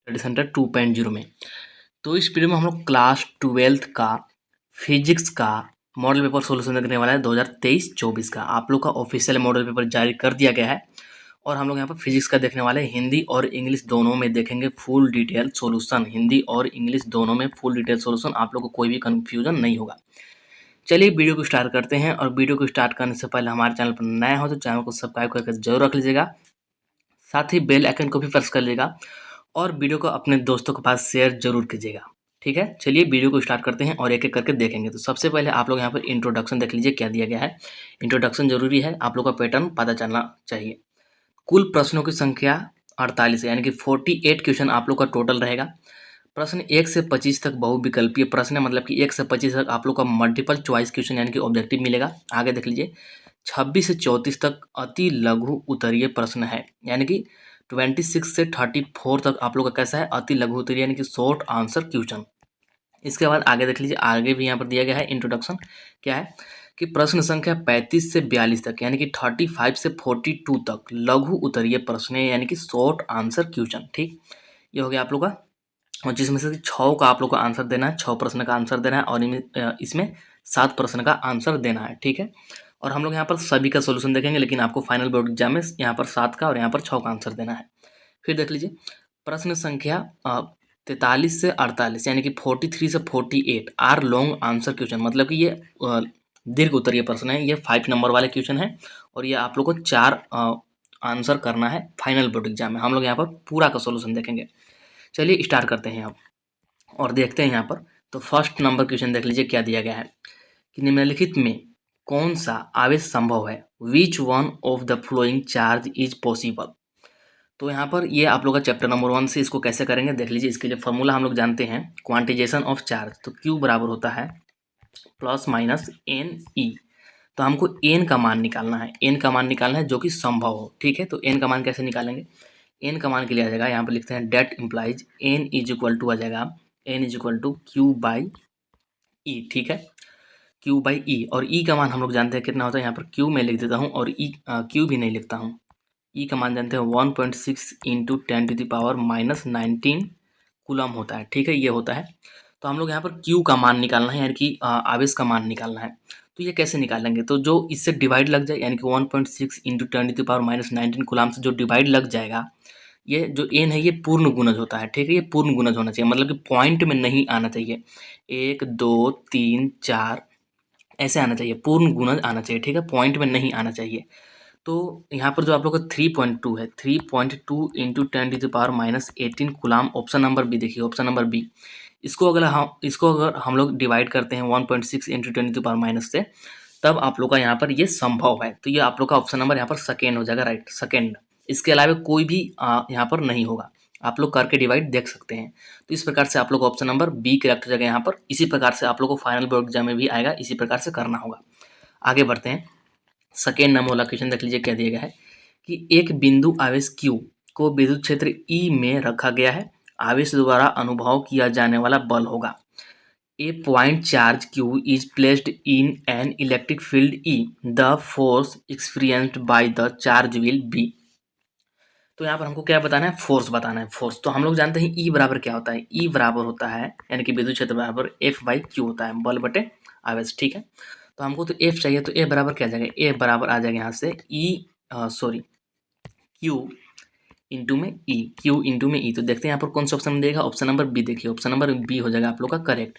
Study centre 2.0 में। तो इस वीडियो में हम लोग क्लास 12th का फिजिक्स का मॉडल पेपर सोल्यूशन देखने वाला है 2023-24 का। आप लोग का ऑफिशियल मॉडल पेपर जारी कर दिया गया है और हम लोग यहाँ पर फिजिक्स का देखने वाले हैं। हिंदी और इंग्लिश दोनों में देखेंगे फुल डिटेल सोल्यूशन। हिंदी और इंग्लिश दोनों में फुल डिटेल सोल्यूशन, आप लोग को कोई भी कन्फ्यूजन नहीं होगा। चलिए वीडियो को स्टार्ट करते हैं। और वीडियो को स्टार्ट करने से पहले हमारे चैनल पर नया हो तो चैनल को सब्सक्राइब करके जरूर रख लीजिएगा, साथ ही बेल आइकन को भी प्रेस कर लीजिएगा और वीडियो को अपने दोस्तों के पास शेयर जरूर कीजिएगा। ठीक है, चलिए वीडियो को स्टार्ट करते हैं और एक एक करके देखेंगे। तो सबसे पहले आप लोग यहाँ पर इंट्रोडक्शन देख लीजिए क्या दिया गया है। इंट्रोडक्शन जरूरी है, आप लोग का पैटर्न पता चलना चाहिए। कुल प्रश्नों की संख्या 48 है, यानी कि 48 क्वेश्चन आप लोग का टोटल रहेगा। प्रश्न 1 से 25 तक बहुविकल्पीय प्रश्न है, मतलब कि 1 से 25 तक आप लोग का मल्टीपल चॉइस क्वेश्चन यानी कि ऑब्जेक्टिव मिलेगा। आगे देख लीजिए 26 से 34 तक अति लघु उत्तरीय प्रश्न है, यानी कि 26 से 34 तक आप लोग का कैसा है, अति लघु उत्तरीय यानी कि शॉर्ट आंसर क्वेश्चन। इसके बाद आगे देख लीजिए, आगे भी यहाँ पर दिया गया है इंट्रोडक्शन क्या है कि प्रश्न संख्या 35 से 42 तक यानी कि 35 से 42 तक लघु उत्तरीय प्रश्न है, यानी कि शॉर्ट आंसर क्वेश्चन। ठीक, ये हो गया आप लोग का, और जिसमें से 6 का आप लोग को आंसर देना है, 6 प्रश्न का आंसर देना है और इसमें 7 प्रश्न का आंसर देना है। ठीक है, और हम लोग यहाँ पर सभी का सोल्यूशन देखेंगे, लेकिन आपको फाइनल बोर्ड एग्जाम में यहाँ पर 7 का और यहाँ पर 6 का आंसर देना है। फिर देख लीजिए प्रश्न संख्या 43 से 48 यानी कि 43 से 48 आर लॉन्ग आंसर क्वेश्चन, मतलब कि ये दीर्घ उत्तरीय प्रश्न है। ये 5 नंबर वाले क्वेश्चन है और ये आप लोग को 4 आंसर करना है फाइनल बोर्ड एग्जाम में। हम लोग यहाँ पर पूरा का सोल्यूशन देखेंगे। चलिए स्टार्ट करते हैं अब और देखते हैं यहाँ पर। तो फर्स्ट नंबर क्वेश्चन देख लीजिए क्या दिया गया है कि निम्नलिखित में कौन सा आवेश संभव है, which one of the flowing charge is possible. तो यहाँ पर ये आप लोग का चैप्टर नंबर 1 से इसको कैसे करेंगे देख लीजिए। इसके लिए फॉर्मूला हम लोग जानते हैं, क्वांटिजेशन ऑफ चार्ज। तो Q बराबर होता है प्लस माइनस एन ई। तो हमको एन का मान निकालना है, एन का मान निकालना है जो कि संभव हो। ठीक है, तो एन का मान कैसे निकालेंगे, एन का मान के लिए आ जाएगा, यहाँ पर लिखते हैं that implies n is equal to आ जाएगा n is equal to q by e. ठीक है, क्यू बाई ई, और ई का मान हम लोग जानते हैं कितना होता है। यहाँ पर क्यू में लिख देता हूँ और ई क्यू भी नहीं लिखता हूँ। ई का मान जानते हैं 1.6 इंटू 10⁻⁻19 कूलम होता है। ठीक है, ये होता है। तो हम लोग यहाँ पर क्यू का मान निकालना है, यानी कि आवेश का मान निकालना है। तो ये कैसे निकालेंगे, तो जो इससे डिवाइड लग जाए, यानी कि 1.6 इंटू 10⁻⁻19 कूलम से जो डिवाइड लग जाएगा, ये जो एन है ये पूर्ण गुणज होता है। ठीक है, ये पूर्ण गुणज होना चाहिए, मतलब कि पॉइंट में नहीं आना चाहिए 1 2 3 4 ऐसे आना चाहिए, पूर्ण गुणज आना चाहिए। ठीक है, पॉइंट में नहीं आना चाहिए। तो यहाँ पर जो आप लोग का 3.2 है, 3.2 into 10⁻⁻18 coulomb, option number B देखिए, ऑप्शन नंबर बी। इसको अगर हम लोग डिवाइड करते हैं 1.6 इंटू 10⁻⁻, से तब आप लोग का यहाँ पर ये संभव है। तो ये आप लोग का ऑप्शन नंबर यहाँ पर सेकेंड हो जाएगा, राइट, सेकेंड। इसके अलावा कोई भी यहाँ पर नहीं होगा, आप लोग करके डिवाइड देख सकते हैं। तो इस प्रकार से आप लोग ऑप्शन नंबर बी करेक्ट हो जाएगा यहाँ पर। इसी प्रकार से आप लोग को फाइनल बोर्ड एग्जाम में भी आएगा, इसी प्रकार से करना होगा। आगे बढ़ते हैं, सेकेंड नंबर वाला क्वेश्चन देख लीजिए क्या दिया गया है कि एक बिंदु आवेश Q को विद्युत क्षेत्र E में रखा गया है। आवेश द्वारा अनुभव किया जाने वाला बल होगा। A point charge Q is placed in an electric field E, the force experienced by the charge will be. तो यहाँ पर हमको क्या बताना है, फोर्स बताना है, फोर्स। तो हम लोग जानते हैं E बराबर क्या होता है, E बराबर होता है यानी कि विद्युत क्षेत्र बराबर F/Q होता है, बल बटे आवेश। ठीक है, तो हमको तो F चाहिए, तो A बराबर क्या आ जाएगा, A बराबर आ जाएगा यहाँ से Q इंटू में E, Q इंटू में E। तो देखते हैं यहाँ पर कौन सा ऑप्शन देगा, ऑप्शन नंबर बी देखिए, ऑप्शन नंबर बी हो जाएगा आप लोग का करेक्ट।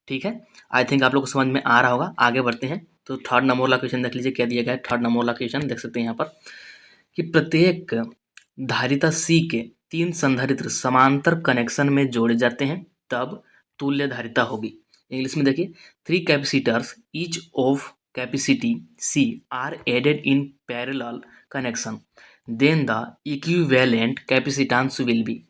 ठीक है, आई थिंक आप लोग को समझ में आ रहा होगा। आगे बढ़ते हैं, तो थर्ड नंबर वाला क्वेश्चन देख लीजिए क्या दिया गया है। थर्ड नंबर वाला क्वेश्चन देख सकते हैं यहाँ पर कि प्रत्येक धारिता C के 3 संधारित्र समांतर कनेक्शन में जोड़े जाते हैं, तब तुल्य धारिता होगी। इंग्लिश में देखिए, 3 capacitors each of capacity C are added in parallel connection, then the equivalent capacitance will be.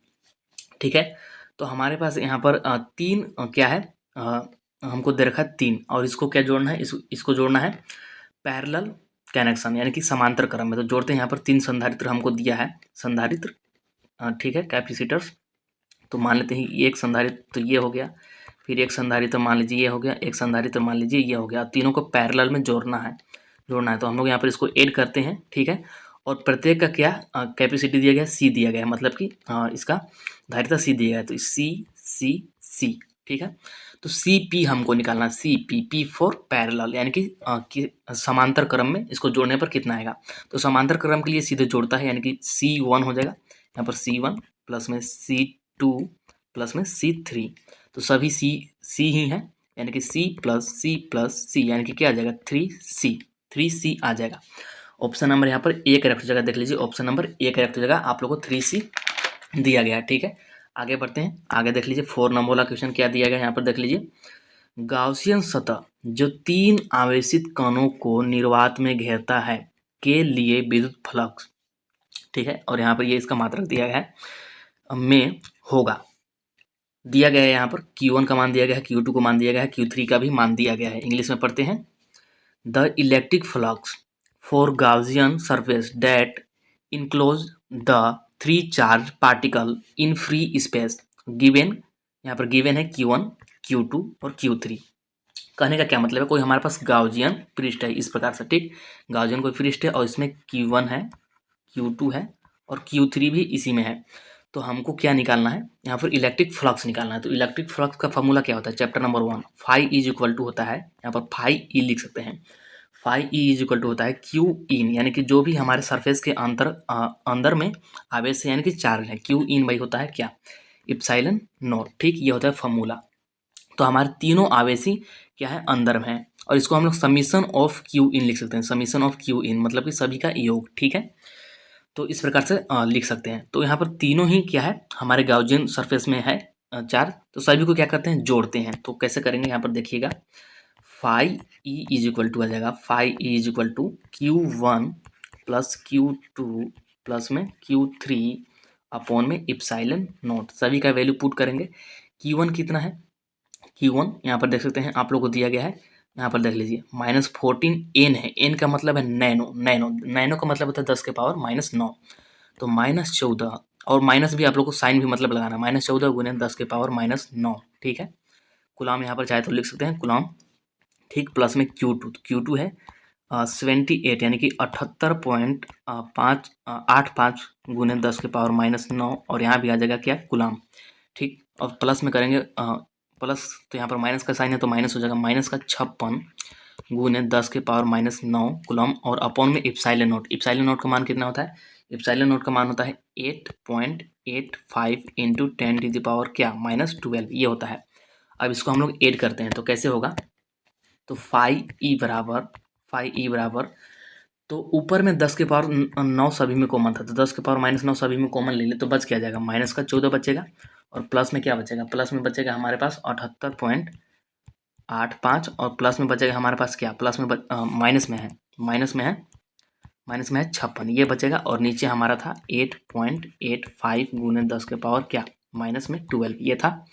ठीक है, तो हमारे पास यहाँ पर तीन क्या है, हमको दे रखा है 3, और इसको क्या जोड़ना है, इसको जोड़ना है पैरेलल कनेक्शन यानी कि समांतर क्रम में। तो जोड़ते हैं, यहाँ पर 3 संधारित्र हमको दिया है, संधारित्र। ठीक है, कैपेसिटर्स। तो मान लेते हैं एक संधारित्र तो ये हो गया, फिर एक संधारित्र मान लीजिए ये हो गया, एक संधारित्र मान लीजिए ये हो गया। तीनों को पैरेलल में जोड़ना है। तो हम लोग यहाँ पर इसको ऐड करते हैं। ठीक है, और प्रत्येक का क्या कैपेसिटी दिया गया, सी दिया गया है, मतलब कि इसका धारिता सी दिया गया है, तो सी सी सी, ठीक है। तो सी पी हमको निकालना, C P, P for parallel, यानी कि समांतर क्रम में इसको जोड़ने पर कितना आएगा। तो समांतर क्रम के लिए सीधे जोड़ता है, यानी कि C1 हो जाएगा यहाँ पर, C1 प्लस में C2 प्लस में C3, तो सभी सी ही हैं, यानी कि C प्लस C यानी कि क्या आ जाएगा 3C आ जाएगा। ऑप्शन नंबर यहाँ पर ए करेक्ट हो जाएगा, देख लीजिए ऑप्शन नंबर ए करेक्ट हो जाएगा, आप लोग को 3C दिया गया है, ठीक है। आगे बढ़ते हैं, आगे देख लीजिए 4 नंबर वाला क्वेश्चन क्या दिया गया यहाँ पर, देख लीजिए गाउसियन सतह जो 3 आवेशित कणों को निर्वात में घेरता है के लिए विद्युत फ्लक्स, ठीक है, और यहाँ पर ये इसका मात्रक दिया गया है में होगा, दिया गया है यहाँ पर Q1 का मान दिया गया है, Q2 को मान दिया गया है, Q3 का भी मान दिया गया है। इंग्लिश में पढ़ते हैं, the electric flux for Gaussian surface that enclose the 3 charge particle in free space given, यहाँ पर गिवन है Q1 Q2 और Q3। कहने का क्या मतलब है, कोई हमारे पास गाउसियन पृष्ठ है इस प्रकार से, ठीक, गाउसियन कोई पृष्ठ है और इसमें Q1 है, Q2 है और Q3 भी इसी में है। तो हमको क्या निकालना है, यहाँ पर इलेक्ट्रिक फ्लक्स निकालना है। तो इलेक्ट्रिक फ्लक्स का फॉर्मूला क्या होता है, chapter number 1 phi is equal to होता है, यहाँ पर फाई ई लिख सकते हैं, phi E is equal to होता है क्यू इन, यानी कि जो भी हमारे सरफेस के अंदर में आवेश है, यानी कि चार्ज है, क्यू इन भाई होता है क्या, इप्सिलॉन नॉट, ठीक, ये होता है फॉर्मूला। तो हमारे तीनों आवेशी क्या है, अंदर में है, और इसको हम लोग समीशन ऑफ क्यू इन लिख सकते हैं, समीशन ऑफ क्यू इन मतलब कि सभी का योग, ठीक है। तो इस प्रकार से लिख सकते हैं। तो यहाँ पर तीनों ही क्या है, हमारे गाउसियन सरफेस में है चार्ज, तो सभी को क्या करते हैं, जोड़ते हैं। तो कैसे करेंगे, यहाँ पर देखिएगा, phi E is equal to आ जाएगा, phi E is equal to Q1 plus Q2 plus में Q3 अपॉन में इप्सिलॉन नॉट, सभी का वैल्यू पुट करेंगे। Q1 कितना है, Q1 यहाँ पर देख सकते हैं, आप लोग को दिया गया है, यहाँ पर देख लीजिए -14 एन है, एन का मतलब है नैनो, नैनो का मतलब होता है 10 के पावर -9, तो -14, और माइनस भी आप लोग को साइन भी मतलब लगाना, -14 गुने 10 के पावर -9, ठीक है। गुलाम यहाँ पर चाहे तो लिख सकते हैं गुलाम, ठीक, प्लस में Q2, तो Q2 है 78 यानी कि 78.85 गुने 10 के पावर -9, और यहाँ भी आ जाएगा क्या, गुलाम, ठीक, और प्लस में करेंगे प्लस, तो यहाँ पर माइनस का साइन है तो माइनस हो जाएगा, -56 गुने 10 के पावर -9 कुलम, और अपॉन में इप्सिलॉन नॉट, इप्सिलॉन नॉट का मान कितना होता है, इप्सिलॉन नॉट का मान होता है 8.85 इंटू 10 क्या -12, ये होता है। अब इसको हम लोग ऐड करते हैं, तो कैसे होगा, तो फाई ई बराबर, तो ऊपर में 10 के पावर 9 सभी में कॉमन था, तो 10 के पावर -9 सभी में कॉमन ले ले, तो बच क्या जाएगा, माइनस का 14 बचेगा, और प्लस में क्या बचेगा, प्लस में बचेगा हमारे पास 78.85, और प्लस में बचेगा हमारे पास क्या, प्लस में माइनस में है, माइनस में है 56, ये बचेगा, और नीचे हमारा था 8.85 गुने 10 के पावर क्या -12, ये था,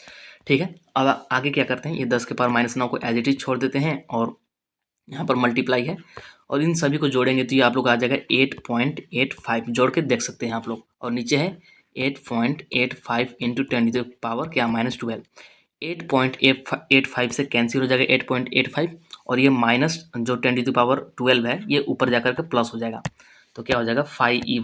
ठीक है। अब आगे क्या करते हैं, ये 10 के पावर -9 को एज इट इज छोड़ देते हैं, और यहाँ पर मल्टीप्लाई है, और इन सभी को जोड़ेंगे तो ये आप लोग आ जाएगा 8.85, जोड़ के देख सकते हैं आप लोग, और नीचे है 8.85 इंटू 10 क्या -12, 8.85 से कैंसिल हो जाएगा 8.85, और ये माइनस जो 10⁻12 है ये ऊपर जाकर के प्लस हो जाएगा, तो क्या हो जाएगा, फाई ई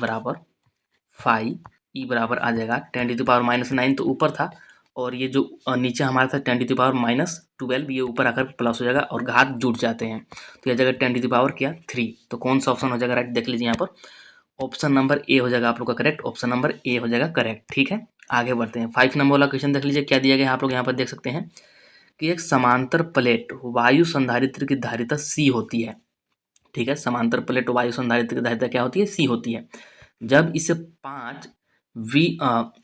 बराबर आ जाएगा 10⁻−9 तो ऊपर था, और ये जो नीचे हमारा था 10⁻−12, ये ऊपर आकर प्लस हो जाएगा, और घात जुड़ जाते हैं, तो यह जाएगा 10⁻3। तो कौन सा ऑप्शन हो जाएगा राइट, देख लीजिए यहाँ पर, ऑप्शन नंबर ए हो जाएगा आप लोग का करेक्ट, ऑप्शन नंबर ए हो जाएगा करेक्ट, ठीक है। आगे बढ़ते हैं, 5 नंबर वाला क्वेश्चन देख लीजिए क्या दिया गया है, आप लोग यहाँ पर देख सकते हैं कि एक समांतर प्लेट वायु संधारित्र की धारिता C होती है, ठीक है, समांतर प्लेट वायु संधारित्र की धारिता क्या होती है, C होती है। जब इसे 5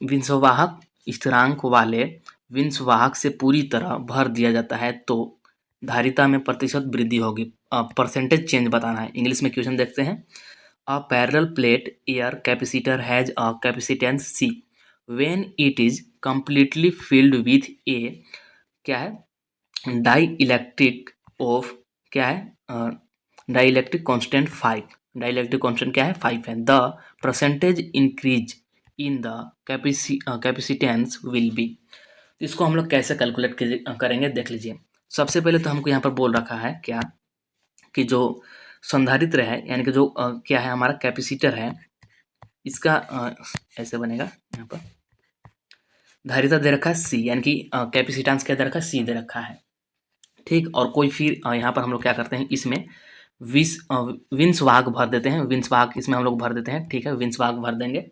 विंशवाहक स्थिरांक वाले विंशवाहक से पूरी तरह भर दिया जाता है तो धारिता में प्रतिशत वृद्धि होगी, परसेंटेज चेंज बताना है। इंग्लिश में क्वेश्चन देखते हैं, a parallel plate air capacitor has a capacitance C when it is completely filled with a क्या है, डाई इलेक्ट्रिक ऑफ क्या है, dielectric constant 5, dielectric constant क्या है, 5 है, the percentage increase in the capacitance will be. इसको हम लोग कैसे कैलकुलेट करेंगे, देख लीजिए। सबसे पहले तो हमको यहाँ पर बोल रखा है क्या, कि जो संधारित्र है यानी कि जो क्या है हमारा कैपेसिटर है, इसका ऐसे बनेगा, यहाँ पर धारिता दे रखा है C, यानी कि कैपेसिटेंस क्या दे रखा है, C दे रखा है, ठीक। और कोई फिर यहाँ पर हम लोग क्या करते हैं, इसमें विंस वाहक भर देते हैं, विंस वाहक इसमें हम लोग भर देते हैं, ठीक है, विंस वाहक भर देंगे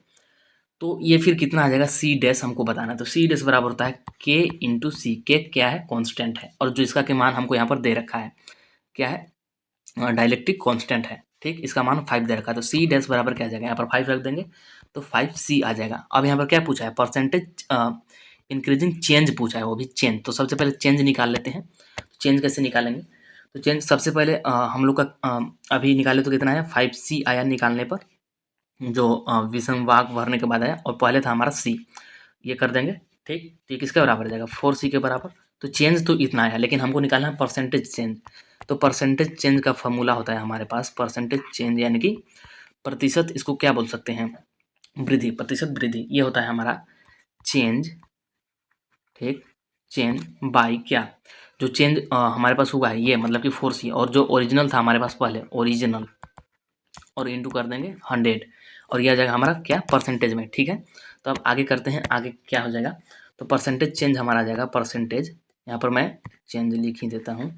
तो ये फिर कितना आ जाएगा, C डैश हमको बताना है। तो C डैश बराबर होता है K इंटू सी। के क्या है, कांस्टेंट है, और जो इसका के मान हमको यहाँ पर दे रखा है क्या है, डाइलेक्ट्रिक कांस्टेंट है, ठीक। इसका मान 5 दे रखा है, तो C डैश बराबर क्या आ जाएगा, यहाँ पर 5 रख देंगे तो 5C आ जाएगा। अब यहाँ पर क्या पूछा है, परसेंटेज इंक्रीजिंग चेंज पूछा है, वो भी चेंज। तो सबसे पहले चेंज निकाल लेते हैं। चेंज कैसे निकालेंगे, तो चेंज सबसे पहले हम लोग का अभी निकाले तो कितना है, 5C आया निकालने पर, जो विषम वाहक भरने के बाद आया, और पहले था हमारा C, ये कर देंगे, ठीक। तो ये किसके बराबर आ जाएगा, 4C के बराबर। तो चेंज तो इतना आया, लेकिन हमको निकालना है परसेंटेज चेंज। तो परसेंटेज चेंज का फॉर्मूला होता है हमारे पास, परसेंटेज चेंज यानी कि प्रतिशत, इसको क्या बोल सकते हैं, वृद्धि, प्रतिशत वृद्धि, ये होता है हमारा चेंज, ठीक। चेंज बाई क्या, जो चेंज हमारे पास हुआ है ये मतलब कि 4C, और जो ओरिजिनल था हमारे पास पहले, ओरिजिनल, और इंटू कर देंगे 100, और यह आ जाएगा हमारा क्या, परसेंटेज में, ठीक है। तो अब आगे करते हैं, आगे क्या हो जाएगा, तो परसेंटेज चेंज हमारा आ जाएगा, परसेंटेज, यहाँ पर मैं चेंज लिख ही देता हूँ,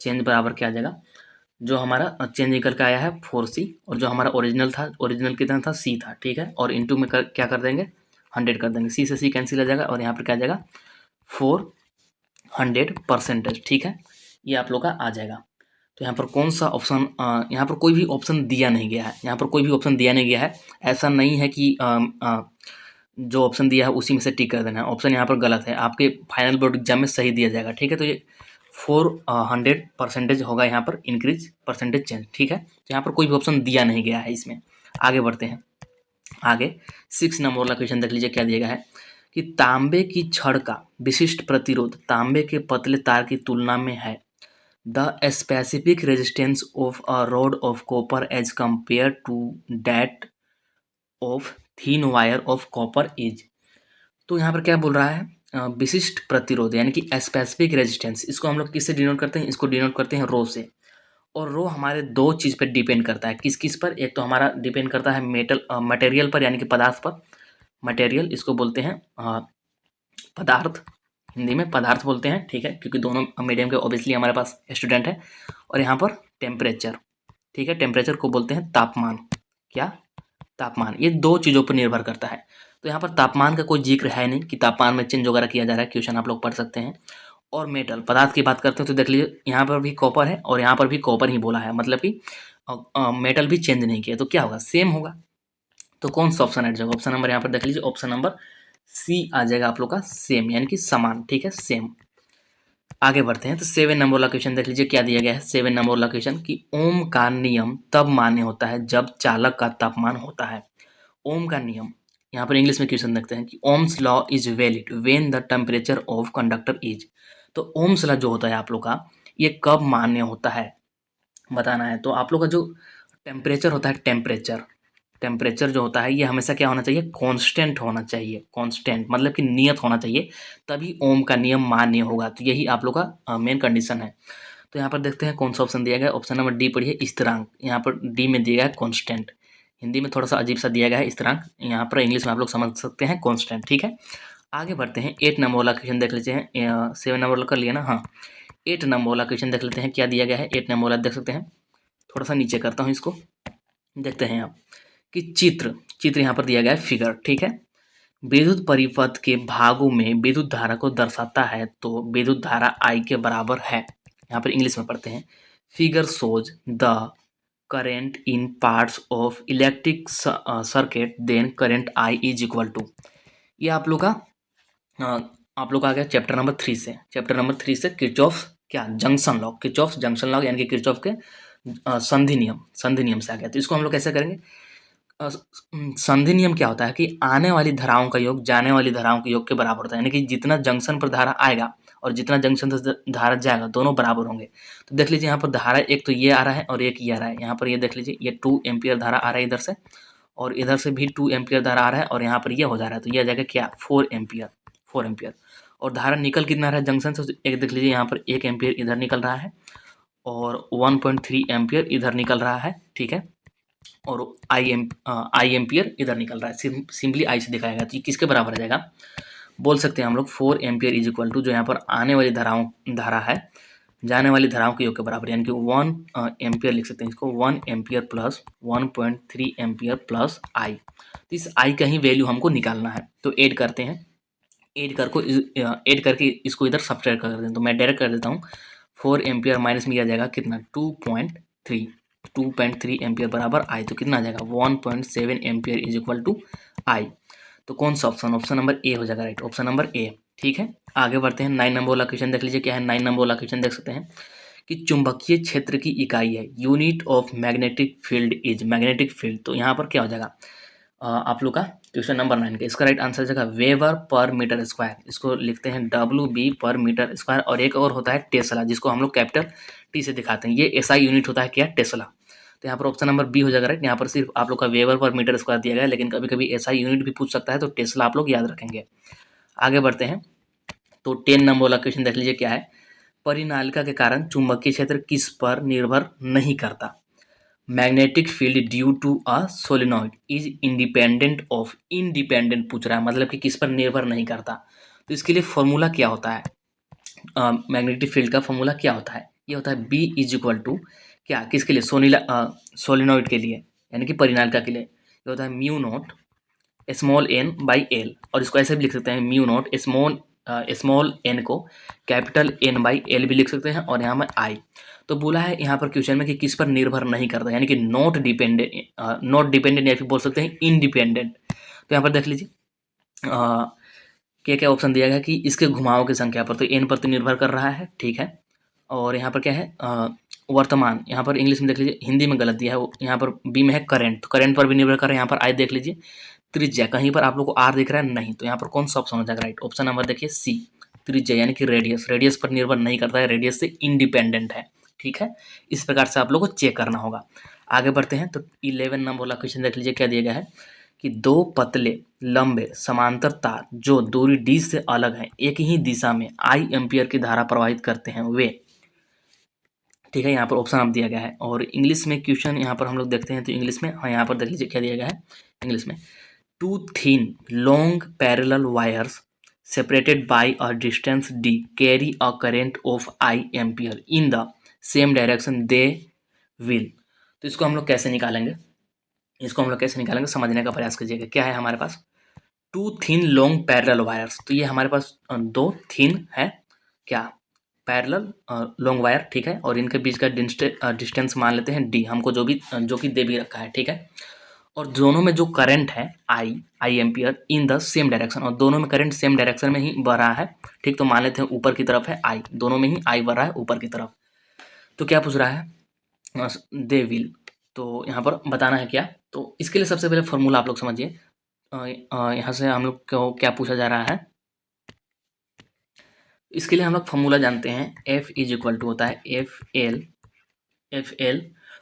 चेंज बराबर क्या आ जाएगा, जो हमारा चेंज निकल के आया है 4C, और जो हमारा ओरिजिनल था, ओरिजिनल कितना था, C था, ठीक है, और इंटू में क्या कर देंगे, 100 कर देंगे, C से C कैंसिल आ जाएगा, और यहाँ पर क्या आ जाएगा 400%, ठीक है, ये आप लोग का आ जाएगा। तो यहाँ पर कौन सा ऑप्शन, यहाँ पर कोई भी ऑप्शन दिया नहीं गया है, यहाँ पर कोई भी ऑप्शन दिया नहीं गया है, ऐसा नहीं है कि जो ऑप्शन दिया है उसी में से टिक कर देना है, ऑप्शन यहाँ पर गलत है, आपके फाइनल बोर्ड एग्जाम में सही दिया जाएगा, ठीक है। तो ये 400% होगा यहाँ पर इंक्रीज परसेंटेज चेंज, ठीक है। तो यहाँ पर कोई भी ऑप्शन दिया नहीं गया है इसमें। आगे बढ़ते हैं, आगे 6 नंबर वाला क्वेश्चन देख लीजिए, क्या दिया गया है कि तांबे की छड़ का विशिष्ट प्रतिरोध तांबे के पतले तार की तुलना में है, the specific resistance of a rod of copper as compare to that of thin wire of copper is. तो यहाँ पर क्या बोल रहा है, विशिष्ट प्रतिरोध यानी कि स्पेसिफिक रेजिस्टेंस, इसको हम लोग किससे डिनोट करते हैं, इसको डिनोट करते हैं रो से। और रो हमारे दो चीज़ पर डिपेंड करता है, किस किस पर, एक तो हमारा डिपेंड करता है मटेरियल पर यानी कि पदार्थ पर, मटेरियल इसको बोलते हैं पदार्थ, हिंदी में पदार्थ बोलते हैं, ठीक है, क्योंकि दोनों मीडियम के ऑब्वियसली हमारे पास स्टूडेंट है। और यहाँ पर टेम्परेचर, ठीक है, टेम्परेचर को बोलते हैं तापमान, क्या, तापमान, ये दो चीज़ों पर निर्भर करता है। तो यहाँ पर तापमान का कोई जिक्र है नहीं कि तापमान में चेंज वगैरह किया जा रहा है, क्वेश्चन आप लोग पढ़ सकते हैं। और मेटल पदार्थ की बात करते हैं तो देख लीजिए, यहाँ पर भी कॉपर है और यहाँ पर भी कॉपर ही बोला है, मतलब कि मेटल भी चेंज नहीं किया, तो क्या होगा, सेम होगा। तो कौन सा ऑप्शन है जाएगा, ऑप्शन नंबर यहाँ पर देख लीजिए, ऑप्शन नंबर C आ जाएगा आप लोग का, सेम यानी कि समान, ठीक है, सेम। आगे बढ़ते हैं, तो 7 नंबर वाला क्वेश्चन देख लीजिए, क्या दिया गया है 7 नंबर वाला क्वेश्चन कि ओम का नियम तब मान्य होता है जब चालक का तापमान होता है। ओम का नियम, यहाँ पर इंग्लिश में क्वेश्चन देखते हैं कि Ohm's law is valid when the temperature of conductor is. तो ओम्स लॉ जो होता है आप लोग का, ये कब मान्य होता है बताना है। तो आप लोग का जो टेम्परेचर होता है, टेम्परेचर जो होता है ये हमेशा क्या होना चाहिए, कांस्टेंट होना चाहिए, कांस्टेंट मतलब कि नियत होना चाहिए, तभी ओम का नियम मान्य होगा। तो यही आप लोग का मेन कंडीशन है। तो यहाँ पर देखते हैं कौन सा ऑप्शन दिया गया है, ऑप्शन नंबर डी पढ़िए, स्थिरांक, यहाँ पर डी में दिया गया है कांस्टेंट, हिंदी में थोड़ा सा अजीब सा दिया गया है स्थिरांक, यहाँ पर इंग्लिश में आप लोग समझ सकते हैं कांस्टेंट, ठीक है। आगे बढ़ते हैं, 8 नंबर वाला क्वेश्चन देख लेते हैं, 7 नंबर वाला कर लिया ना, हाँ 8 नंबर वाला क्वेश्चन देख लेते हैं, क्या दिया गया है 8 नंबर वाला देख सकते हैं, थोड़ा सा नीचे करता हूँ इसको, देखते हैं आप कि चित्र यहाँ पर दिया गया है फिगर, ठीक है। विद्युत परिपथ के भागों में विद्युत धारा को दर्शाता है, तो विद्युत धारा I के बराबर है, यहाँ पर इंग्लिश में पढ़ते हैं, figure shows the current in parts of electric circuit then current I is equal to. ये आप लोग का आ गया चैप्टर नंबर 3 से, किरचॉफ क्या, junction law, Kirchhoff junction law यानी कि किरचॉफ के संधि नियम से आ गया। तो इसको हम लोग कैसे करेंगे, संधि नियम क्या होता है कि आने वाली धाराओं का योग जाने वाली धाराओं के योग के बराबर होता है, यानी कि जितना जंक्शन पर धारा आएगा और जितना जंक्शन से धारा जाएगा दोनों बराबर होंगे। तो देख लीजिए यहाँ पर धारा एक तो ये आ रहा है और एक ये आ रहा है, यहाँ पर ये देख लीजिए ये 2 एम्पियर धारा आ रहा है इधर से, और इधर से भी 2 एम्पियर धारा आ रहा है, और यहाँ पर ये हो जा रहा है, तो ये आ जाएगा क्या 4 एम्पियर। और धारा निकल कितना रहा है जंक्शन से, एक देख लीजिए यहाँ पर 1 एम्पियर इधर निकल रहा है और 1.3 एम्पियर इधर निकल रहा है, ठीक है, और आई एम्पियर इधर निकल रहा है। सिंपली आई से दिखाएगा तो ये किसके बराबर आ जाएगा, बोल सकते हैं हम लोग 4 एम्पियर इज इक्वल टू, जो यहाँ पर आने वाली धारा है जाने वाली धाराओं के योग के बराबर, यानी कि 1 एम्पियर लिख सकते हैं इसको, 1 एम्पियर प्लस 1.3 एम्पियर प्लस आई। तो इस आई का ही वैल्यू हमको निकालना है, तो ऐड करते हैं, ऐड करके इसको इधर सब्ट्रैक्ट कर देते हैं। तो मैं डायरेक्ट कर देता हूँ, 4 एम्पियर माइनस में आ जाएगा कितना, 2.3 एम्पियर बराबर आई, तो कितना आ जाएगा 1.7 एम्पियर इज इक्वल टू आई। तो कौन सा ऑप्शन नंबर ए हो जाएगा, राइट, ऑप्शन नंबर ए, ठीक है। आगे बढ़ते हैं, 9 नंबर वाला क्वेश्चन देख लीजिए क्या है। 9 नंबर वाला क्वेश्चन देख सकते हैं कि चुंबकीय क्षेत्र की इकाई है, unit of magnetic field is, magnetic field, तो यहाँ पर क्या हो जाएगा, आप लोग का क्वेश्चन नंबर 9 का इसका राइट आंसर जाएगा वेबर पर मीटर स्क्वायर, इसको लिखते हैं WB पर मीटर स्क्वायर। और एक और होता है टेस्ला, जिसको हम लोग कैपिटल T से दिखाते हैं, ये SI यूनिट होता है क्या, टेस्ला। तो यहाँ पर ऑप्शन नंबर बी हो जाएगा, राइट। यहाँ पर सिर्फ आप लोग का वेबर पर मीटर स्क्वायर दिया गया है, लेकिन कभी कभी SI यूनिट भी पूछ सकता है, तो टेस्ला आप लोग याद रखेंगे। आगे बढ़ते हैं, तो 10 नंबर वाला क्वेश्चन देख लीजिए क्या है। परिनालिका के कारण चुंबकीय क्षेत्र किस पर निर्भर नहीं करता, magnetic field due to a solenoid is independent of, independent पूछ रहा है, मतलब कि किस पर निर्भर नहीं करता। तो इसके लिए फॉर्मूला क्या होता है, मैग्नेटिक फील्ड का फॉर्मूला क्या होता है, ये होता है B इज इक्वल टू क्या, किसके लिए, सोलिनॉइड के लिए, यानी कि परिनालिका के लिए, ये होता है mu naught small n by L. और इसको ऐसे भी लिख सकते हैं, म्यू नॉट स्मॉल n को कैपिटल N बाई एल भी लिख सकते हैं, और यहाँ में आई। तो बोला है यहाँ पर क्वेश्चन में कि किस पर निर्भर नहीं करता, यानी कि नॉट डिपेंडेंट या फिर बोल सकते हैं इनडिपेंडेंट। तो यहाँ पर देख लीजिए क्या क्या ऑप्शन दिया गया कि इसके घुमावों की संख्या पर, तो एन पर तो निर्भर कर रहा है, ठीक है। और यहाँ पर क्या है, वर्तमान, यहाँ पर इंग्लिश में देख लीजिए, हिंदी में गलत दिया है, यहाँ पर बी में है करंट, तो करंट पर भी निर्भर कर रहा है। यहाँ पर आई देख लीजिए, त्रिज्या, कहीं पर आप लोग को आर दिख रहा है नहीं, तो यहाँ पर कौन सा ऑप्शन हो जाएगा, राइट, ऑप्शन नंबर देखिए सी, त्रिज्या, यानी कि रेडियस पर निर्भर नहीं करता है, रेडियस से इंडिपेंडेंट है, ठीक है। इस प्रकार से आप लोग को चेक करना होगा। आगे बढ़ते हैं, तो 11 नंबर वाला क्वेश्चन देख लीजिए क्या दिया गया है कि दो पतले लंबे समांतर तार जो दूरी d से अलग हैं, एक ही दिशा में I एम्पियर की धारा प्रवाहित करते हैं, वे, ठीक है। यहाँ पर ऑप्शन आप दिया गया है। और इंग्लिश में क्वेश्चन यहाँ पर हम लोग देखते हैं, तो इंग्लिश में, हाँ, यहाँ पर देख लीजिए क्या दिया गया है इंग्लिश में, two thin long parallel wires separated by a distance d carry a current of I ampere in the same direction they will। तो इसको हम लोग कैसे निकालेंगे, समझने का प्रयास कीजिएगा। क्या है हमारे पास, two thin long parallel wires, तो ये हमारे पास दो थिन है क्या, पैरेलल लॉन्ग वायर, ठीक है, और इनके बीच का डिस्टेंस मान लेते हैं d, हमको जो कि दे भी रखा है, ठीक है। और दोनों में जो करंट है I ampere in the same direction, और दोनों में करंट सेम डायरेक्शन में ही बह रहा है, ठीक। तो मान लेते हैं ऊपर की तरफ है आई, दोनों में ही आई बह रहा है ऊपर की तरफ। तो क्या पूछ रहा है, दे विल, तो यहाँ पर बताना है क्या। तो इसके लिए सबसे पहले फॉर्मूला आप लोग समझिए। यहाँ से हम लोग को क्या पूछा जा रहा है, इसके लिए हम लोग फॉर्मूला जानते हैं, F इज इक्वल टू होता है एफ एल,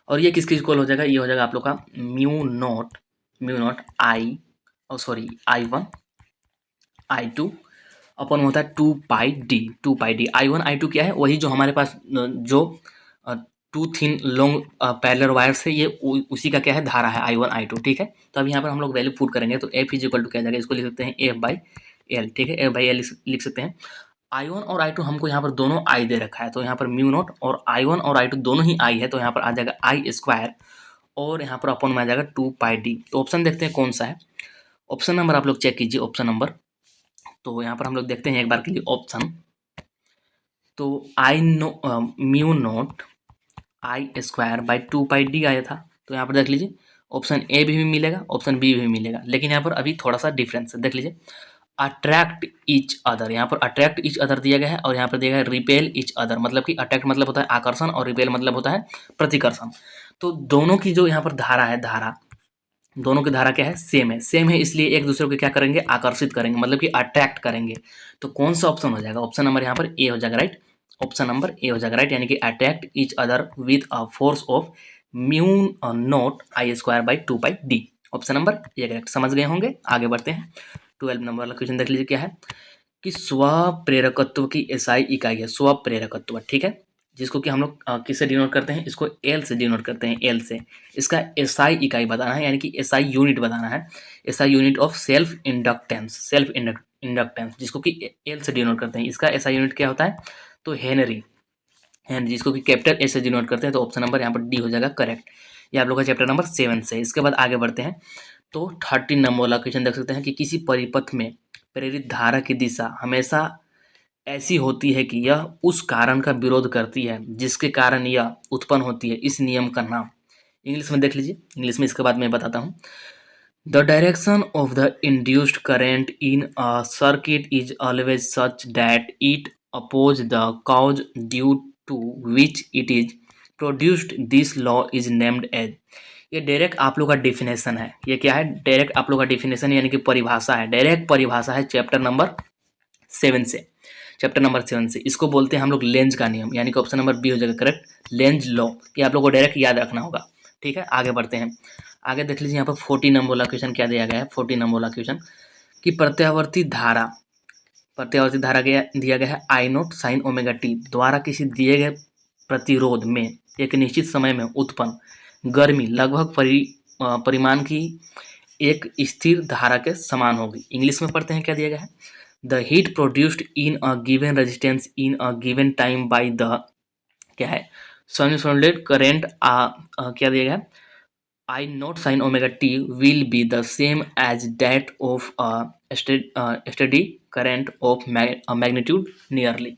और ये किसके इक्वल हो जाएगा, ये हो जाएगा आप लोग का म्यू नॉट आई, और सॉरी I1 I2 अपन होता है 2 पाई डी, I1 I2 क्या है, वही जो हमारे पास जो two thin long parallel wire से, ये उसी का क्या है, धारा है I1 I2, ठीक है। तो अब यहाँ पर हम लोग वैल्यू पुट करेंगे, तो F इज इक्वल टू क्या जाएगा, इसको लिख सकते हैं F बाई एल, ठीक है, F बाई एल लिख सकते हैं। I1 और I2 हमको यहाँ पर दोनों I दे रखा है, तो यहाँ पर म्यू नॉट और I1 और I2 दोनों ही I है, तो यहाँ पर आ जाएगा I स्क्वायर, और यहाँ पर अपन में आ जाएगा 2 पाई डी। तो ऑप्शन देखते हैं कौन सा है, ऑप्शन नंबर आप लोग चेक कीजिए, ऑप्शन नंबर, तो यहाँ पर हम लोग देखते हैं एक बार के लिए ऑप्शन, तो mu not I square by 2 pi D आया था, तो यहाँ पर देख लीजिए ऑप्शन ए भी मिलेगा, ऑप्शन बी भी मिलेगा, लेकिन यहाँ पर अभी थोड़ा सा डिफरेंस है, देख लीजिए, अट्रैक्ट ईच अदर, यहाँ पर अट्रैक्ट ईच अदर दिया गया है, और यहाँ पर दिया गया है रिपेल ईच अदर, मतलब कि अट्रैक्ट मतलब होता है आकर्षण, और रिपेल मतलब होता है प्रतिकर्षण। तो दोनों की जो यहाँ पर धारा है, दोनों की धारा क्या है, सेम है, इसलिए एक दूसरे को क्या करेंगे, आकर्षित करेंगे, मतलब कि अट्रैक्ट करेंगे। तो कौन सा ऑप्शन हो जाएगा, ऑप्शन नंबर यहाँ पर ए हो जाएगा, राइट, ऑप्शन नंबर ए हो जाएगा, राइट, यानी कि attract each other with a force of mu not I square by 2 pi D, option number A correct, समझ गए होंगे। आगे बढ़ते हैं, 12 नंबर वाला क्वेश्चन देख लीजिए क्या है कि स्वप्रेरकत्व की एसआई इकाई है, स्वप्रेरकत्व, ठीक है। जिसको कि हम लोग किससे डिनोट करते हैं, इसको एल से डिनोट करते हैं, एल से। इसका एसआई इकाई बताना है, यानी कि एसआई यूनिट बताना है, SI unit of self inductance, self inductance, जिसको कि एल से डिनोट करते हैं। इसका एसआई यूनिट क्या होता है, तो हेनरी, हेनरी, जिसको कि कैपिटल ए से डिनोट करते हैं। तो ऑप्शन नंबर यहाँ पर डी हो जाएगा करेक्ट। ये आप लोग का चैप्टर नंबर 7 से। इसके बाद आगे बढ़ते हैं तो 13 नंबर वाला क्वेश्चन देख सकते हैं कि किसी परिपथ में प्रेरित धारा की दिशा हमेशा ऐसी होती है कि यह उस कारण का विरोध करती है जिसके कारण यह उत्पन्न होती है। इस नियम का नाम इंग्लिश में देख लीजिए, इंग्लिश में इसके बाद मैं बताता हूँ। The direction of the induced current in a circuit is always such that it oppose the cause due to which it is produced. This law is named as. ये डायरेक्ट आप लोग का डिफिनेशन है। ये क्या है, डायरेक्ट आप लोग का डिफिनेशन यानी कि परिभाषा है, डायरेक्ट परिभाषा है चैप्टर नंबर 7 से, चैप्टर नंबर 7 से। इसको बोलते हैं हम लोग लेंज का नियम, यानी कि ऑप्शन नंबर बी हो जाएगा करेक्ट, लेंज लॉ। ये आप लोग को डायरेक्ट याद रखना होगा, ठीक है। आगे बढ़ते हैं, आगे देख लीजिए यहाँ पर 14 नंबर वाला क्वेश्चन क्या दिया गया है। 14 नंबर वाला क्वेश्चन कि प्रत्यावर्ती धारा, प्रत्यावर्ती धारा दिया गया है आई नोट साइन ओमेगा टी द्वारा किसी दिए गए प्रतिरोध में एक निश्चित समय में उत्पन्न गर्मी लगभग परिमाण की एक स्थिर धारा के समान होगी। इंग्लिश में पढ़ते हैं क्या दिया गया है, the heat produced in a given resistance in a given time by the, क्या है, साइनसॉइडल करेंट क्या दिया गया है, I naught sin omega t will be the same as that of a steady current of magnitude nearly।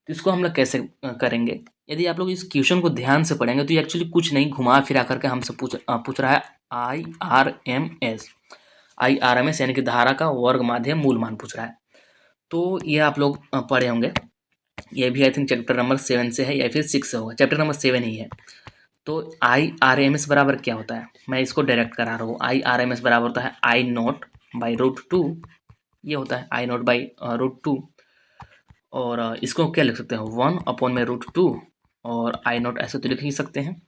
तो इसको हम लोग कैसे करेंगे, यदि आप लोग इस क्वेश्चन को ध्यान से पढ़ेंगे तो ये एक्चुअली कुछ नहीं घुमा फिरा करके हमसे पूछ रहा है IRMS, IRMS यानी कि धारा का वर्ग माध्य मूल मान पूछ रहा है। तो ये आप लोग पढ़े होंगे, ये भी आई थिंक चैप्टर नंबर 7 से है या फिर 6 से होगा, चैप्टर नंबर 7 ही है। तो IRMS बराबर क्या होता है, मैं इसको डायरेक्ट करा रहा हूँ। IRMS बराबर होता है I naught by root two, ये होता है I naught by root two, और इसको क्या लिख सकते हैं 1 अपॉन में रूट टू, और I नोट ऐसे तो लिख ही सकते हैं।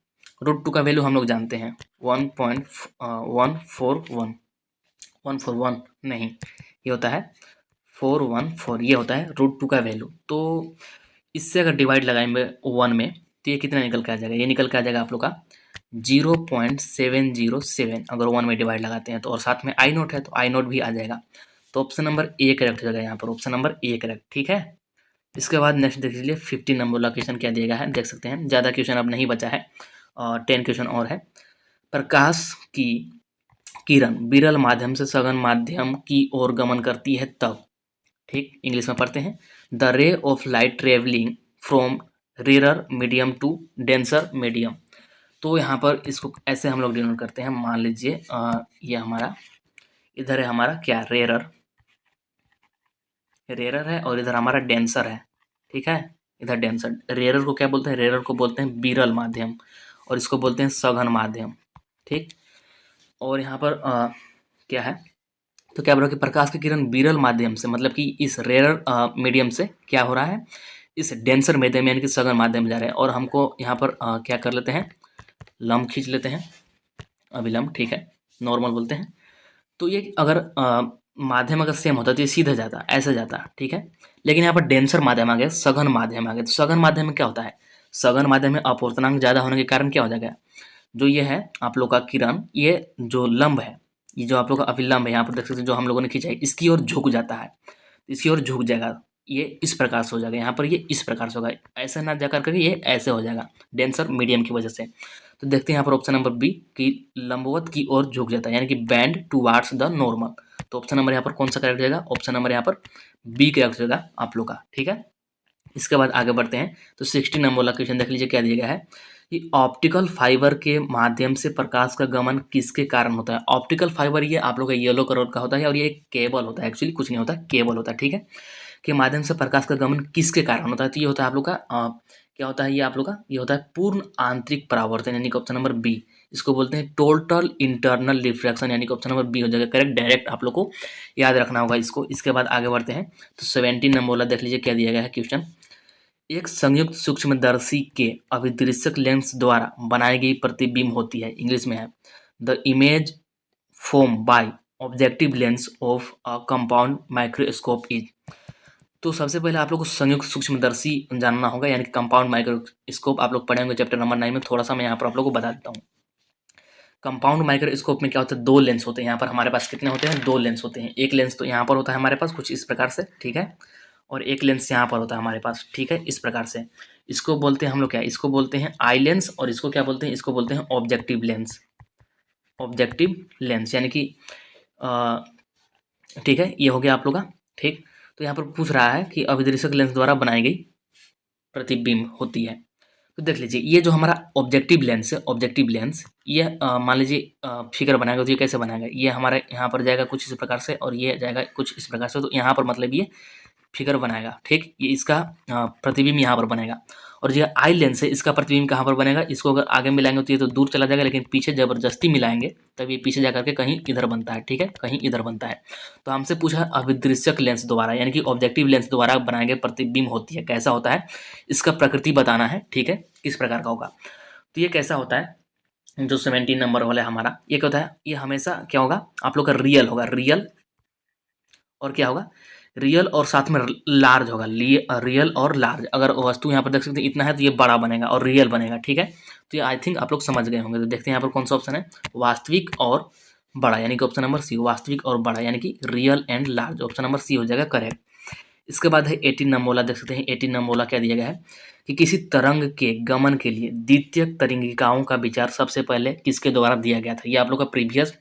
रूट टू का वैल्यू हम लोग जानते हैं 1.141, 141 नहीं, ये होता है 414, ये होता है रूट टू का वैल्यू। तो इससे अगर डिवाइड लगाएंगे 1 में तो ये कितना निकल के आ जाएगा, ये निकल के आ जाएगा आप लोग का 0.707 अगर 1 में डिवाइड लगाते हैं तो, और साथ में आई नोट है तो आई नोट भी आ जाएगा। तो ऑप्शन नंबर ए करेक्ट हो जाएगा यहाँ पर, ऑप्शन नंबर ए करेक्ट, ठीक है। इसके बाद नेक्स्ट देख लीजिए 15 नंबर वाला क्वेश्चन क्या दिया गया है, देख सकते हैं। ज़्यादा क्वेश्चन अब नहीं बचा है और 10 क्वेश्चन और है। प्रकाश की किरण विरल माध्यम से सघन माध्यम की ओर गमन करती है तब, ठीक, इंग्लिश में पढ़ते हैं, the ray of light travelling from rarer medium to denser medium. तो यहाँ पर इसको ऐसे हम लोग डिनोट करते हैं, मान लीजिए ये हमारा इधर है, हमारा क्या रेरर, रेरर है और इधर हमारा डेंसर है, ठीक है। इधर डेंसर, रेरर को क्या बोलते हैं, रेरर को बोलते हैं विरल माध्यम और इसको बोलते हैं सघन माध्यम, ठीक। और यहाँ पर क्या है, तो क्या बोल रहा है कि प्रकाश की किरण विरल माध्यम से, मतलब कि इस रेरर मीडियम से क्या हो रहा है, इस डेंसर मीडियम यानी कि सघन माध्यम में जा रहे हैं। और हमको यहाँ पर क्या कर लेते हैं, लंब खींच लेते हैं, अभिलंब, ठीक है, नॉर्मल बोलते हैं। तो ये अगर माध्यम अगर सेम होता तो ये सीधा जाता, ऐसे जाता, ठीक है। लेकिन यहाँ पर डेंसर माध्यम आ गया, सघन माध्यम आ गया। तो सघन माध्यम में क्या होता है, सघन माध्यम में अपवर्तनांक ज़्यादा होने के कारण क्या हो जाएगा, जो ये है आप लोग का किरण, ये जो लंब है, ये जो आप लोग का अभिलंब है, यहाँ पर देख सकते हैं जो हम लोगों ने खींचा है, इसकी ओर झुक जाता है, इसकी ओर झुक जाएगा, ये इस प्रकार से हो जाएगा, यहाँ पर ये इस प्रकार से होगा, ऐसे ना जा करके ये ऐसे हो जाएगा डेंसर मीडियम की वजह से। तो देखते हैं यहाँ पर ऑप्शन नंबर बी कि लंबवत की ओर झुक जाता है, यानी कि बैंड टुवार्ड्स द नॉर्मल। तो ऑप्शन नंबर यहाँ पर कौन सा करेक्ट हो जाएगा, ऑप्शन नंबर यहाँ पर बी करेक्ट हो जाएगा आप लोग का, ठीक है। इसके बाद आगे बढ़ते हैं तो 16 नंबर वाला क्वेश्चन देख लीजिए क्या दिया गया है कि ऑप्टिकल फाइबर के माध्यम से प्रकाश का गमन किसके कारण होता है। ऑप्टिकल फाइबर ये आप लोग का येलो कलर का होता है और ये एक केबल होता है, एक्चुअली कुछ नहीं होता, केबल होता है, ठीक है, के माध्यम से प्रकाश का गमन किसके कारण होता है। तो ये होता है आप लोग का क्या होता है, ये आप लोग का ये होता है पूर्ण आंतरिक परावर्तन, यानी कि ऑप्शन नंबर बी, इसको बोलते हैं टोटल इंटरनल रिफ्रैक्शन, यानी कि ऑप्शन नंबर बी हो जाएगा करेक्ट, डायरेक्ट आप लोग को याद रखना होगा इसको। इसके बाद आगे बढ़ते हैं तो 17 नंबर वाला देख लीजिए क्या दिया गया है क्वेश्चन, एक संयुक्त सूक्ष्मदर्शी के अभिदृश्यक लेंस द्वारा बनाई गई प्रतिबिंब होती है, इंग्लिश में है, the image form by objective lens of a compound microscope is. तो सबसे पहले आप लोग को संयुक्त सूक्ष्मदर्शी जानना होगा, यानी कि कंपाउंड माइक्रोस्कोप आप लोग पढ़े होंगे चैप्टर नंबर 9 में। थोड़ा सा मैं यहाँ पर आप लोग को बता देता हूँ। कंपाउंड माइक्रोस्कोप में क्या होता है, दो लेंस होते हैं। यहाँ पर हमारे पास कितने होते हैं, दो लेंस होते हैं। एक लेंस तो यहाँ पर होता है हमारे पास कुछ इस प्रकार से, ठीक है, और एक लेंस यहाँ पर होता है हमारे पास, ठीक है, इस प्रकार से। इसको बोलते हैं हम लोग क्या, इसको बोलते हैं आई लेंस, और इसको क्या बोलते हैं, इसको बोलते हैं ऑब्जेक्टिव लेंस। ऑब्जेक्टिव लेंस यानी कि ठीक है, ये हो गया आप लोग का, ठीक। तो यहाँ पर पूछ रहा है कि अभिदर्शक लेंस द्वारा बनाई गई प्रतिबिंब होती है। तो देख लीजिए, ये जो हमारा ऑब्जेक्टिव लेंस है, ऑब्जेक्टिव लेंस, ये मान लीजिए फिगर बनाएगा तो ये कैसे बनाएगा, ये हमारे यहाँ पर जाएगा कुछ इस प्रकार से, और ये जाएगा कुछ इस प्रकार से। तो यहाँ पर मतलब ये फिगर बनाएगा, ठीक, ये इसका प्रतिबिंब यहाँ पर बनेगा। और जो आई लेंस है, इसका प्रतिबिंब कहाँ पर बनेगा, इसको अगर आगे मिलाएंगे तो ये तो दूर चला जाएगा, लेकिन पीछे जबरदस्ती मिलाएंगे तब ये पीछे जाकर के कहीं इधर बनता है, ठीक है, कहीं इधर बनता है। तो हमसे पूछा है अभिदृश्यक लेंस द्वारा, यानी कि ऑब्जेक्टिव लेंस द्वारा बनाए गए प्रतिबिंब होती है, कैसा होता है, इसका प्रकृति बताना है, ठीक है, किस प्रकार का होगा। तो ये कैसा होता है, जो 17 नंबर वाला है हमारा, ये क्या होता है, ये हमेशा क्या होगा आप लोग का, रियल होगा, रियल, और क्या होगा, रियल और साथ में लार्ज होगा, रियल और लार्ज। अगर वस्तु यहाँ पर देख सकते हैं इतना है तो ये बड़ा बनेगा और रियल बनेगा, ठीक है। तो ये आई थिंक आप लोग समझ गए होंगे। तो देखते हैं यहाँ पर कौन सा ऑप्शन है, वास्तविक और बड़ा, यानी कि ऑप्शन नंबर सी, वास्तविक और बड़ा, यानी कि real and large, option number C हो जाएगा करेक्ट। इसके बाद है 18 नंबर वाला, देख सकते हैं 18 नंबर वाला क्या दिया गया है कि किसी तरंग के गमन के लिए द्वितीयक तरंगिकाओं का विचार सबसे पहले किसके द्वारा दिया गया था। ये आप लोग का प्रीवियस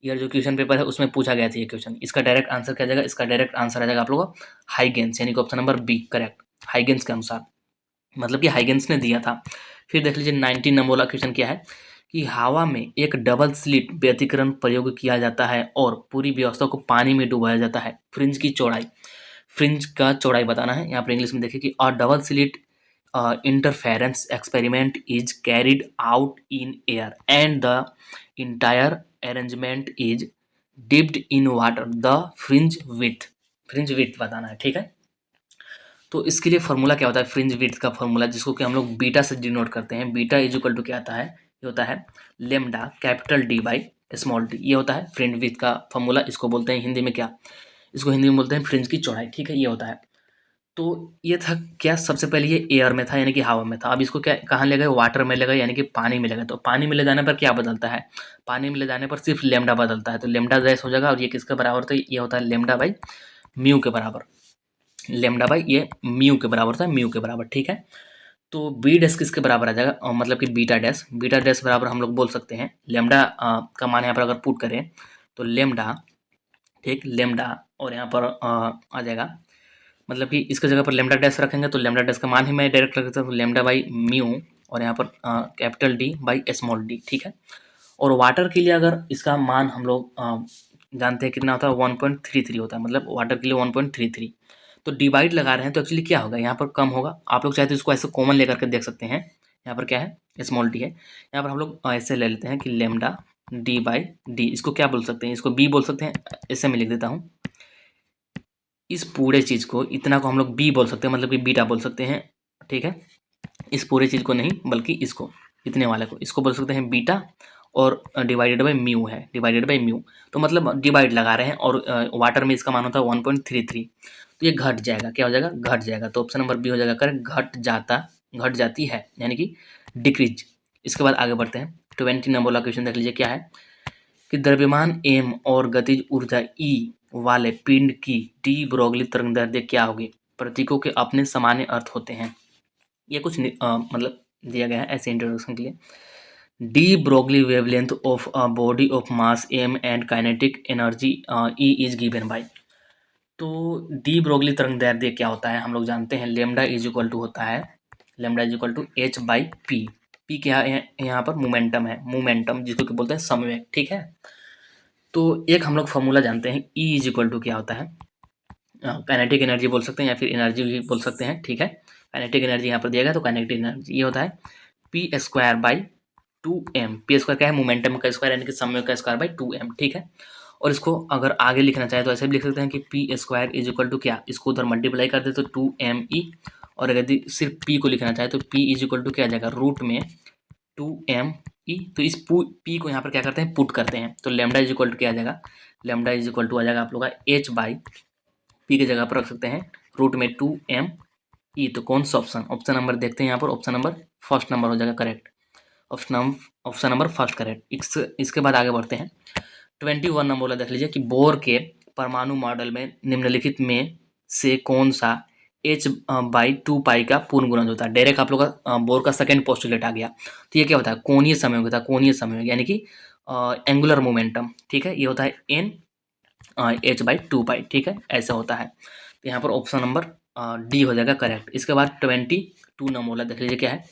ईयर जो क्वेश्चन पेपर है उसमें पूछा गया था ये क्वेश्चन। इसका डायरेक्ट आंसर क्या जाएगा, इसका डायरेक्ट आंसर आ जाएगा आप लोगों का हाइगेंस, यानी कि option number B correct, Huygens के अनुसार, मतलब कि हाइगेंस ने दिया था। फिर देख लीजिए 19 नंबर वाला क्वेश्चन क्या है कि हवा में एक डबल स्लिट व्यतिकरण प्रयोग किया जाता है और पूरी व्यवस्था को पानी में डुबाया जाता है। फ्रिंज की चौड़ाई, फ्रिंज का चौड़ाई बताना है। यहाँ पर इंग्लिश में देखिए कि अ double slit interference experiment is carried out in air and the entire arrangement is dipped in water, the fringe width बताना है, ठीक है। तो इसके लिए फॉर्मूला क्या होता है, फ्रिंज विड्थ का फॉर्मूला, जिसको कि हम लोग बीटा से डिनोट करते हैं। बीटा इज इक्वल टू क्या आता है, ये होता है lambda capital D by small D, ये होता है फ्रिंज विड्थ का फॉर्मूला। इसको बोलते हैं हिंदी में क्या, इसको हिंदी में बोलते हैं फ्रिंज की चौड़ाई, ठीक है, ये होता है। तो ये था क्या, सबसे पहले ये एयर में था, यानी कि हवा में था। अब इसको क्या कहाँ ले गए, वाटर में ले गए, यानी कि पानी में ले गए। तो पानी में ले जाने पर क्या बदलता है, पानी में ले जाने पर सिर्फ लेमडा बदलता है, तो लेमडा डैश हो जाएगा। और ये किसके बराबर होता है, ये होता है लेमडा बाई म्यू के बराबर, लेमडा बाई ये म्यू के बराबर होता है, म्यू के बराबर, ठीक है। तो बी डैश किसके बराबर आ जाएगा, मतलब कि बीटा डैश, बीटा डैश बराबर हम लोग बोल सकते हैं लेमडा का मान यहाँ पर अगर पुट करें तो लेमडा, ठीक, लेमडा, और यहाँ पर आ जाएगा, मतलब कि इसके जगह पर लेमडा डैश रखेंगे तो लेमडा डैश का मान ही मैं डायरेक्ट रख देता हूँ लेमडा बाई म्यू, और यहाँ पर capital D by small D, ठीक है। और वाटर के लिए अगर इसका मान हम लोग जानते हैं कितना होता है, 1.33 होता है, मतलब वाटर के लिए 1.33। तो डिवाइड लगा रहे हैं तो एक्चुअली क्या होगा, यहाँ पर कम होगा। आप लोग चाहे तो इसको ऐसे कॉमन लेकर के देख सकते हैं। यहाँ पर क्या है, स्मॉल डी है, यहाँ पर हम लोग ऐसे ले लेते हैं कि लेमडा डी बाई डी, इसको क्या बोल सकते हैं, इसको बी बोल सकते हैं, ऐसे मैं लिख देता हूँ। इस पूरे चीज़ को, इतना को हम लोग बी बोल सकते हैं, मतलब कि बीटा बोल सकते हैं, ठीक है। इस पूरे चीज़ को नहीं, बल्कि इसको, इतने वाले को, इसको बोल सकते हैं बीटा, और डिवाइडेड बाई म्यू है, डिवाइडेड बाई म्यू। तो मतलब डिवाइड लगा रहे हैं, और वाटर में इसका मान होता है 1.33, तो ये घट जाएगा, क्या हो जाएगा, घट जाएगा। तो ऑप्शन नंबर बी हो जाएगा करेक्ट, घट जाती है, यानी कि डिक्रीज। इसके बाद आगे बढ़ते हैं, 20 नंबर वाला क्वेश्चन देख लीजिए क्या है कि द्रव्यमान एम और गतिज ऊर्जा ई वाले पिंड की डी ब्रोगली तरंगदैर्ध्य क्या होगी। प्रतीकों के अपने सामान्य अर्थ होते हैं। ये कुछ मतलब दिया गया है ऐसे इंट्रोडक्शन के लिए। De Broglie wavelength of a body of mass M and kinetic energy E is given by. तो डी ब्रोगली तरंगदैर्ध्य क्या होता है, हम लोग जानते हैं लेमडा इज इक्वल टू होता है, lambda is equal to H by P. P क्या है, यहाँ पर मोमेंटम है, मोमेंटम जिसको कि बोलते हैं समवेग, ठीक है। तो एक हम लोग फॉर्मूला जानते हैं, ई इज इक्वल टू क्या होता है, काइनेटिक एनर्जी बोल सकते हैं या फिर एनर्जी भी बोल सकते हैं, ठीक है। काइनेटिक एनर्जी यहाँ पर दिया गया, तो काइनेटिक एनर्जी ये होता है P square by 2m। P square क्या है, मोमेंटम का स्क्वायर, यानी कि समय का स्क्वायर बाई 2m, ठीक है। और इसको अगर आगे लिखना चाहे तो ऐसे भी लिख सकते हैं कि P square is equal to क्या, इसको उधर मल्टीप्लाई कर दे तो 2me, और अगर सिर्फ पी को लिखना चाहे तो पी इज इक्वल टू क्या आ जाएगा, रूट में 2me। तो इस पी को यहाँ पर क्या करते हैं, पुट करते हैं, तो लेमडा इज इक्वल टू क्या आ जाएगा, लेमडा इज इक्वल टू आ जाएगा आप लोग का एच बाई पी की जगह पर रख सकते हैं रूट में 2m तो कौन सा ऑप्शन नंबर देखते हैं यहाँ पर, ऑप्शन नंबर फर्स्ट नंबर हो जाएगा correct, option number first correct. इसके बाद आगे बढ़ते हैं। 21 नंबर वाला देख लीजिए कि बोर के परमाणु मॉडल में निम्नलिखित में से कौन सा h/2 का पूर्ण गुणज होता है। डायरेक्ट आप लोग का बोर का सेकंड पोस्टुलेट आ गया। तो ये क्या होता है, कोणीय संयोग होता है, कोणीय संयोग यानी कि एंगुलर मोमेंटम, ठीक है। ये होता है n h/2, ठीक है, ऐसा होता है। तो यहाँ पर ऑप्शन नंबर डी हो जाएगा करेक्ट। इसके बाद 22 नंबर वाला देख लीजिए क्या है,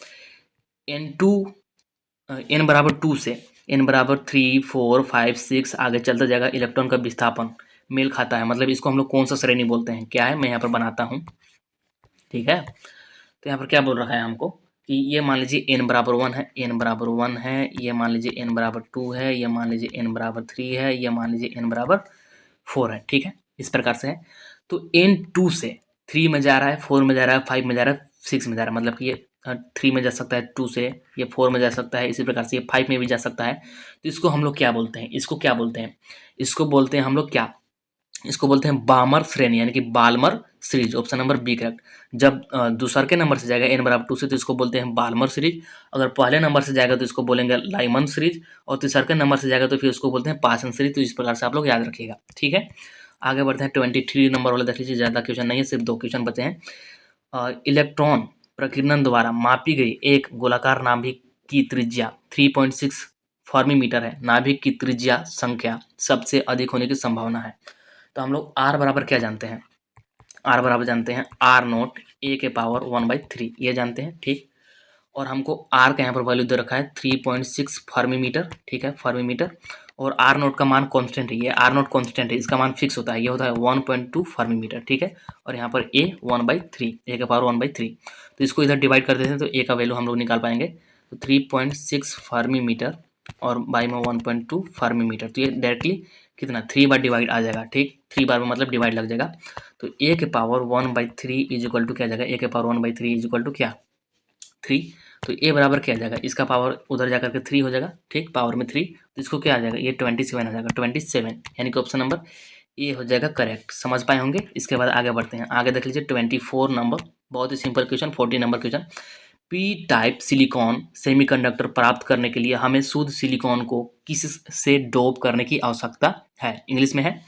n बराबर 2 से n बराबर 3, 4, 5, 6 आगे चलता जाएगा इलेक्ट्रॉन का विस्थापन मेल खाता है। मतलब इसको हम लोग कौन सा श्रेणी बोलते हैं, क्या है, मैं यहाँ पर बनाता हूँ, ठीक है। तो यहाँ पर क्या बोल रखा है हमको कि ये मान लीजिए n बराबर 1 है, n बराबर 1 है, ये मान लीजिए n बराबर 2 है, ये मान लीजिए n बराबर 3 है, ये मान लीजिए n बराबर 4 है, ठीक है, इस प्रकार से है। तो n 2 से 3 में जा रहा है, 4 में जा रहा है, 5 में जा रहा है, 6 में जा रहा है, मतलब कि ये 3 में जा सकता है 2 से, ये 4 में जा सकता है, इसी प्रकार से ये 5 में भी जा सकता है। तो इसको हम लोग क्या बोलते हैं, इसको क्या बोलते हैं, इसको बोलते हैं हम लोग क्या, इसको बोलते हैं बामर श्रेणी यानी कि Balmer series, option number B correct. जब दूसर के नंबर से जाएगा n बराबर 2 से तो इसको बोलते हैं बाल्मर सीरीज, अगर पहले नंबर से जाएगा तो इसको बोलेंगे लाइमन सीरीज, और तीसर के नंबर से जाएगा तो फिर उसको बोलते हैं पासन सीरीज। तो इस प्रकार से आप लोग याद रखिएगा, ठीक है। आगे बढ़ते हैं 23 नंबर वाला देख लीजिए, ज़्यादा क्वेश्चन नहीं है, सिर्फ 2 क्वेश्चन बचे हैं। इलेक्ट्रॉन प्रकीर्णन द्वारा मापी गई एक गोलाकार नाभिक की त्रिज्या 3.6 फर्मी मीटर है। नाभिक की त्रिज्या संख्या सबसे अधिक होने की संभावना है। तो हम लोग आर बराबर क्या जानते हैं, आर बराबर जानते हैं r0 a के पावर 1/3, ये जानते हैं, ठीक। और हमको आर का यहाँ पर वैल्यू दे रखा है 3.6 फर्मी मीटर, ठीक है, फर्मी मीटर। और r0 का मान कांस्टेंट है, ये r0 कांस्टेंट है, इसका मान फिक्स होता है, ये होता है 1.2 फर्मी मीटर, ठीक है। और यहाँ पर a 1/3, a के पावर 1/3, तो इसको इधर डिवाइड कर देते हैं तो a का वैल्यू हम लोग निकाल पाएंगे। तो 3.6 फर्मी मीटर और बाई में 1.2 फर्मी मीटर, तो ये डायरेक्टली कितना 3 बार डिवाइड आ जाएगा, ठीक, 3 बार में मतलब डिवाइड लग जाएगा। तो a के पावर 1/3 इज इक्वल टू क्या आ जाएगा, a के पावर 1/3 इज इक्वल टू क्या 3। तो a बराबर क्या आ जाएगा, इसका पावर उधर जाकर के 3 हो जाएगा, ठीक, पावर में 3, तो इसको क्या आ जाएगा, ये 27 आ जाएगा, 27 यानी कि ऑप्शन नंबर ए हो जाएगा करेक्ट। समझ पाए होंगे। इसके बाद आगे बढ़ते हैं, आगे देख लीजिए 24 नंबर, बहुत ही simple question, 40 number question. P type silicon semiconductor प्राप्त करने के लिए हमें शुद्ध सिलिकॉन को किस से डोप करने की आवश्यकता है, इंग्लिश में है।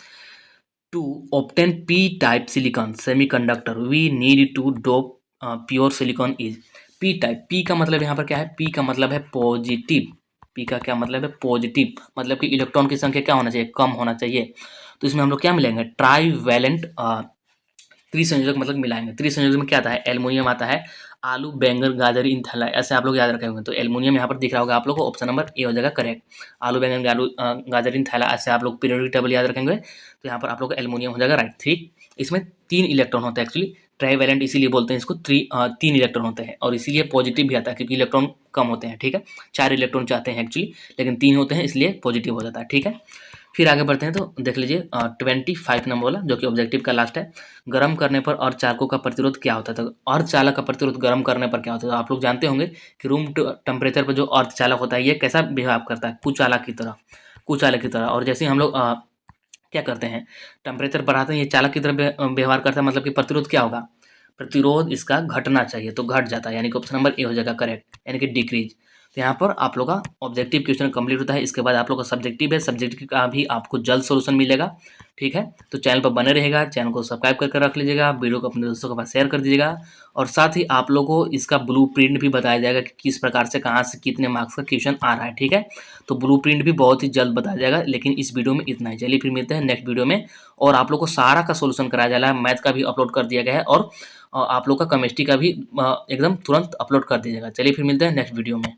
To obtain p-type silicon semiconductor we need to dope pure silicon is p type. p का मतलब यहाँ पर क्या है, p का मतलब है पॉजिटिव, p का क्या मतलब है पॉजिटिव, मतलब कि इलेक्ट्रॉन की संख्या क्या होना चाहिए, कम होना चाहिए। तो इसमें हम लोग क्या मिलेंगे, ट्राईवैलेंट त्रिसंयोजक मतलब मिलाएंगे। त्रिसंयोजक में क्या आता है, एल्युमिनियम आता है, आलू बैंगन गाजर इन थैला, ऐसे आप लोग याद रखे होंगे। तो एल्युमिनियम यहाँ पर दिख रहा होगा आप लोग को, ऑप्शन नंबर ए हो जाएगा करेक्ट। आलू बैंगन गाजर इन थैला, ऐसे आप लोग पीरियोडिक टेबल याद रखेंगे। तो यहाँ पर आप लोग का एल्युमिनियम हो जाएगा राइट, ठीक। इसमें 3 इलेक्ट्रॉन होते हैं एक्चुअली, ट्राईवैलेंट इसीलिए बोलते हैं इसको, 3 इलेक्ट्रॉन होते हैं, और इसीलिए पॉजिटिव भी आता है क्योंकि इलेक्ट्रॉन कम होते हैं, ठीक है। 4 इलेक्ट्रॉन चाहते हैं एक्चुअली, लेकिन 3 होते हैं इसलिए पॉजिटिव हो जाता है, ठीक है। फिर आगे बढ़ते हैं तो देख लीजिए 25 नंबर वाला जो कि ऑब्जेक्टिव का लास्ट है। गर्म करने पर अर्धचालकों का प्रतिरोध क्या होता है, तो अर्धचालक का प्रतिरोध गर्म करने पर क्या होता है, तो आप लोग जानते होंगे कि रूम टेम्परेचर पर जो अर्धचालक होता है ये कैसा बिहेव करता है, कुचालक की तरह, कुचालक की तरह। और जैसे हम लोग क्या करते हैं, टेम्परेचर बढ़ाते हैं, ये चालक की तरह व्यवहार करता है, मतलब कि प्रतिरोध क्या होगा, प्रतिरोध इसका घटना चाहिए, तो घट जाता है, यानी कि ऑप्शन नंबर ए हो जाएगा करेक्ट, यानी कि डिक्रीज। तो यहाँ पर आप लोग का ऑब्जेक्टिव क्वेश्चन कंप्लीट होता है। इसके बाद आप लोग का सब्जेक्टिव है, सब्जेक्टिव का भी आपको जल्द सोल्यूशन मिलेगा, ठीक है। तो चैनल पर बने रहेगा, चैनल को सब्सक्राइब करके रख लीजिएगा, वीडियो को अपने दोस्तों के पास शेयर कर दीजिएगा, और साथ ही आप लोगों को इसका ब्लूप्रिंट भी बताया जाएगा कि किस प्रकार से कहाँ से कितने मार्क्स का क्वेश्चन आ रहा है, ठीक है। तो ब्लूप्रिंट भी बहुत ही जल्द बताया जाएगा, लेकिन इस वीडियो में इतना ही। चलिए फिर मिलते हैं नेक्स्ट वीडियो में, और आप लोग को सारा का सोल्यूशन कराया जा रहा है, मैथ का भी अपलोड कर दिया गया है, और आप लोग का केमिस्ट्री का भी एकदम तुरंत अपलोड कर दीजिएगा। चलिए फिर मिलते हैं नेक्स्ट वीडियो में।